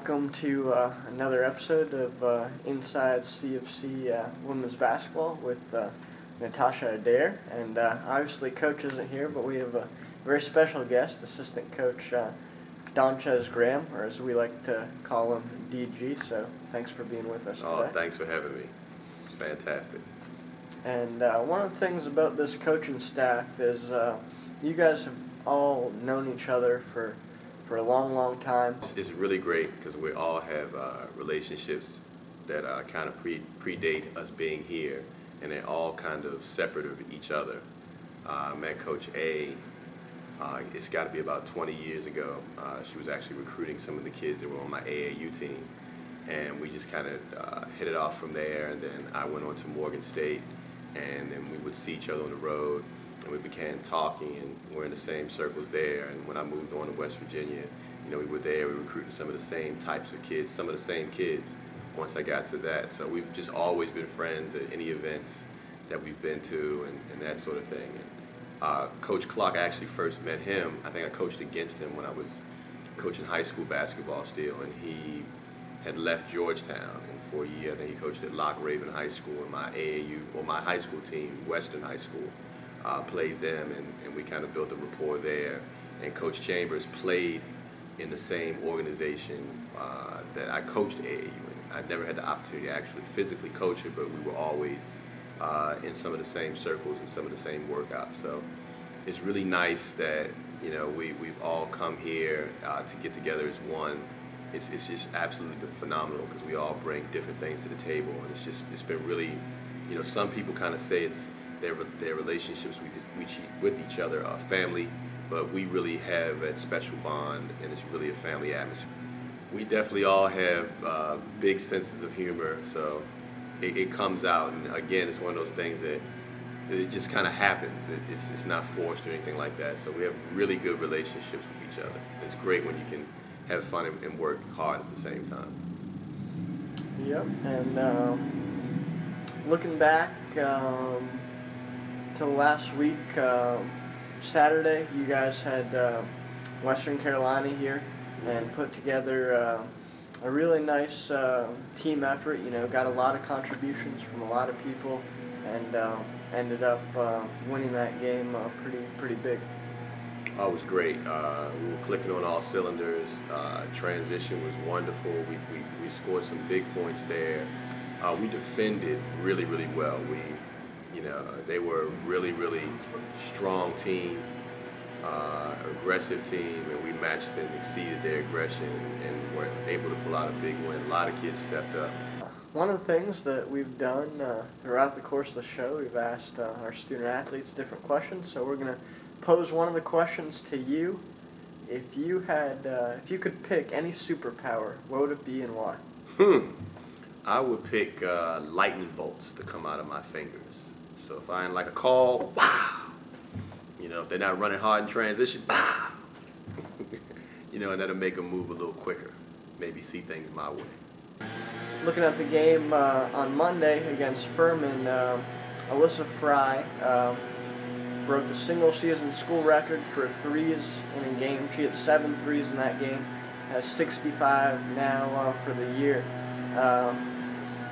welcome to another episode of Inside CofC Women's Basketball with Natasha Adair. And obviously Coach isn't here, but we have a very special guest, Assistant Coach Donchez Graham, or as we like to call him, DG. So thanks for being with us today. Oh, thanks for having me. It's fantastic. And one of the things about this coaching staff is you guys have all known each other for a long time. It's really great because we all have relationships that kind of predate us being here, and they're all kind of separate of each other. I met Coach A, it's got to be about 20 years ago. She was actually recruiting some of the kids that were on my AAU team, and we just kind of hit it off from there, and then I went on to Morgan State, and then we would see each other on the road. And we began talking, and we're in the same circles there. And when I moved on to West Virginia, you know, we were there, we recruited some of the same types of kids, some of the same kids once I got to that. So we've just always been friends at any events that we've been to and that sort of thing. And Coach Clark, I actually first met him. I think I coached against him when I was coaching high school basketball still, and he had left Georgetown. And for a year, I think he coached at Lock Raven High School, and my AAU, or my high school team, Western High School. Played them, and we kind of built a rapport there. And Coach Chambers played in the same organization that I coached AAU in. I never had the opportunity to actually physically coach it, but we were always in some of the same circles and some of the same workouts. So it's really nice that, you know, we've all come here to get together as one. It's just absolutely been phenomenal because we all bring different things to the table, and it's been really, you know, some people kind of say it's their relationships with each other are family, but we really have that special bond, and it's really a family atmosphere. We definitely all have big senses of humor, so it comes out, and again, it's one of those things that it just kind of happens. It's not forced or anything like that, so we have really good relationships with each other. It's great when you can have fun and work hard at the same time. Yep, and looking back to last week, Saturday, you guys had Western Carolina here and put together a really nice team effort. You know, got a lot of contributions from a lot of people, and ended up winning that game pretty big. Oh, it was great. We were clicking on all cylinders. Transition was wonderful. We scored some big points there. We defended really well. You know, they were a really strong team, aggressive team, and we matched and exceeded their aggression and were able to pull out a big win. A lot of kids stepped up. One of the things that we've done throughout the course of the show, we've asked our student athletes different questions. So we're going to pose one of the questions to you. If you could pick any superpower, what would it be and why? I would pick lightning bolts to come out of my fingers. So if I ain't like a call, wow! You know, if they're not running hard in transition, wow! You know, and that'll make them move a little quicker. Maybe see things my way. Looking at the game on Monday against Furman, Alyssa Fry broke the single-season school record for threes in a game. She hit 7 threes in that game, has 65 now for the year.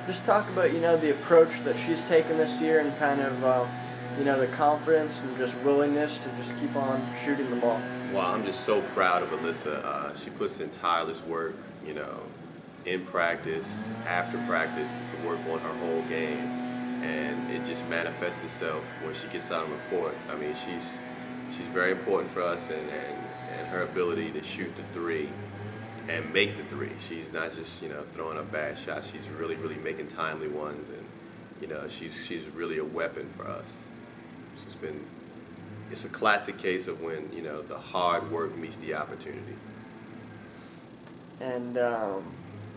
Just talk about, you know, the approach that she's taken this year and kind of, you know, the confidence and just willingness to just keep on shooting the ball. Well, I'm just so proud of Alyssa. She puts in tireless work, you know, in practice, after practice, to work on her whole game, and it just manifests itself when she gets out on report. I mean, she's very important for us, and her ability to shoot the three and make the three. She's not just, you know, throwing up bad shots. She's really making timely ones, and, you know, she's really a weapon for us. It's a classic case of when, you know, the hard work meets the opportunity. And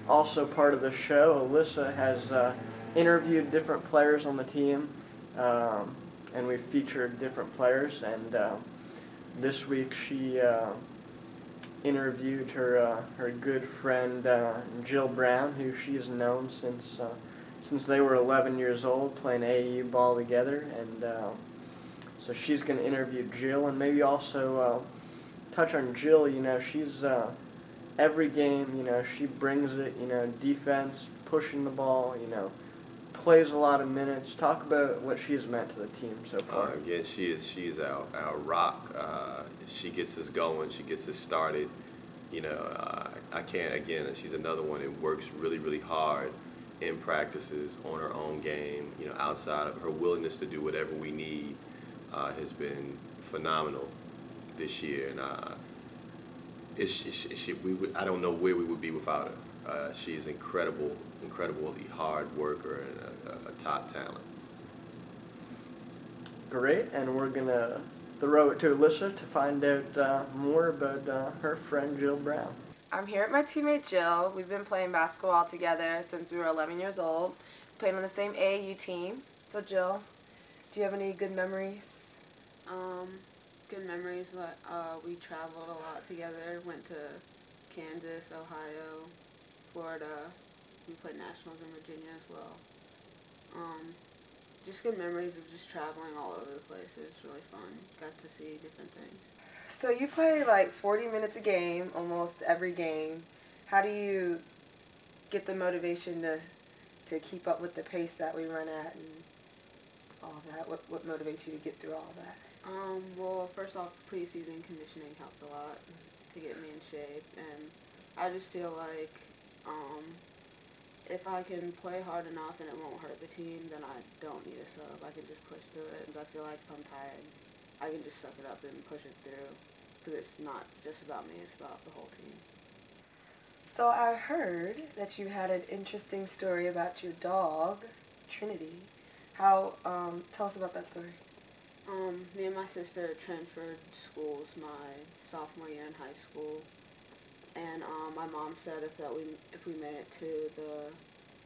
also part of the show, Alyssa has interviewed different players on the team, and we've featured different players, and this week she interviewed her good friend Jill Brown, who she's known since they were 11 years old, playing AAU ball together, and so she's going to interview Jill and maybe also touch on Jill. You know, she's every game, she brings it, defense, pushing the ball, plays a lot of minutes. Talk about what she's meant to the team so far. Again, she is our rock. She gets us going. She gets us started. I can't, again, she's another one that works really, really hard in practices, on her own game, outside of her willingness to do whatever we need has been phenomenal this year. And I don't know where we would be without her. She is incredibly hard worker and a top talent. Great, and we're going to throw it to Alyssa to find out more about her friend Jill Brown. I'm here with my teammate Jill. We've been playing basketball together since we were 11 years old, playing on the same AAU team. So Jill, do you have any good memories? Good memories. We traveled a lot together. Went to Kansas, Ohio, Florida. We played nationals in Virginia as well. Just good memories of just traveling all over the place. It was really fun. Got to see different things. So you play like 40 minutes a game, almost every game. How do you get the motivation to keep up with the pace that we run at and all that? What motivates you to get through all that? Well, first off, preseason conditioning helped a lot to get me in shape, and I just feel like if I can play hard enough and it won't hurt the team, then I don't need a sub. I can just push through it, and I feel like if I'm tired, I can just suck it up and push it through, because it's not just about me, it's about the whole team. So I heard that you had an interesting story about your dog, Trinity. Tell us about that story. Me and my sister transferred schools my sophomore year in high school, and my mom said if we made it to the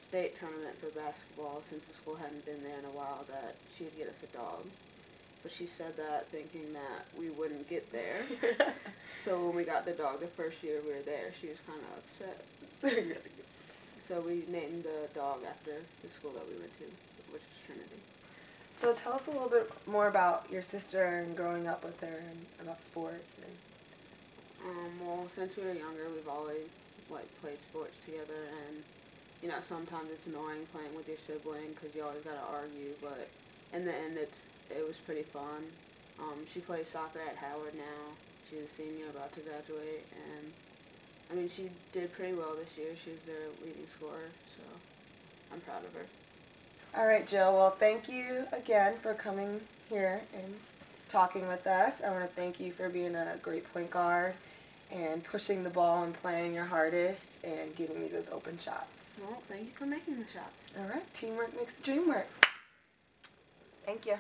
state tournament for basketball, since the school hadn't been there in a while, that she would get us a dog. But she said that thinking that we wouldn't get there. So when we got the dog the first year we were there, she was kind of upset. So we named the dog after the school that we went to, which was Trinity. So tell us a little bit more about your sister and growing up with her and about sports. Well, since we were younger, we've always played sports together, and sometimes it's annoying playing with your sibling because you always gotta argue, but in the end it was pretty fun. She plays soccer at Howard now. She's a senior about to graduate, and I mean, she did pretty well this year. She was their leading scorer, so I'm proud of her. All right, Jill. Well, thank you again for coming here and talking with us. I want to thank you for being a great point guard and pushing the ball and playing your hardest and giving me those open shots. Well, thank you for making the shots. All right. Teamwork makes the dream work. Thank you.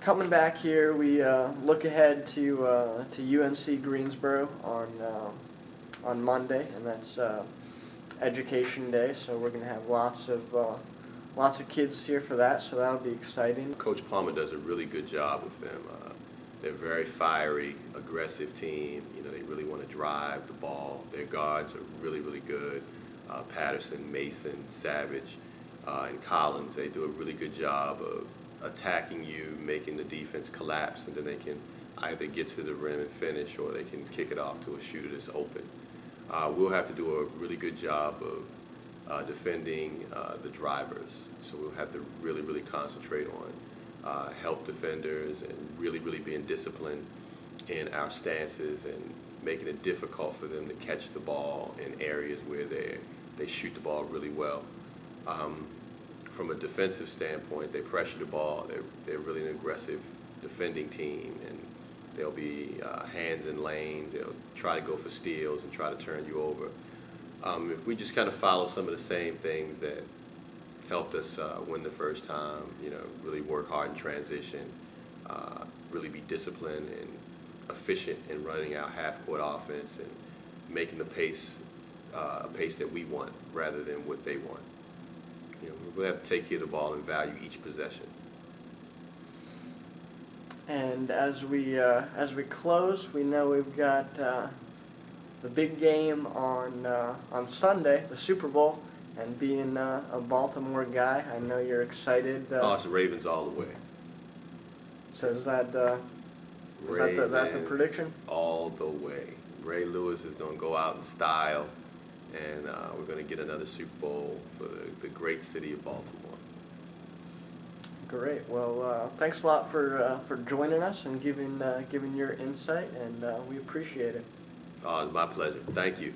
Coming back here, we look ahead to UNC Greensboro on Monday, and that's Education Day. So we're going to have lots of kids here for that. So that'll be exciting. Coach Palmer does a really good job with them. They're a very fiery, aggressive team. They really want to drive the ball. Their guards are really, really good. Patterson, Mason, Savage, and Collins, they do a really good job of attacking you, making the defense collapse, and then they can either get to the rim and finish, or they can kick it off to a shooter that's open. We'll have to do a really good job of defending the drivers, so we'll have to really, really concentrate on help defenders and really, really being disciplined in our stances and making it difficult for them to catch the ball in areas where they shoot the ball really well. From a defensive standpoint, they pressure the ball. They're really an aggressive defending team, and they'll be hands in lanes. They'll try to go for steals and try to turn you over. If we just kind of follow some of the same things that helped us win the first time, really work hard in transition, really be disciplined and efficient in running our half-court offense and making the pace a pace that we want rather than what they want. We'll have to take care of the ball and value each possession. And as we close, we know we've got the big game on Sunday, the Super Bowl, and being a Baltimore guy, I know you're excited. It's Ravens all the way. So is that Ray Is that the Vance prediction? all the way. Ray Lewis is going to go out in style, and we're going to get another Super Bowl for the great city of Baltimore. Great. Well, thanks a lot for joining us and giving your insight, and we appreciate it. It's my pleasure. Thank you.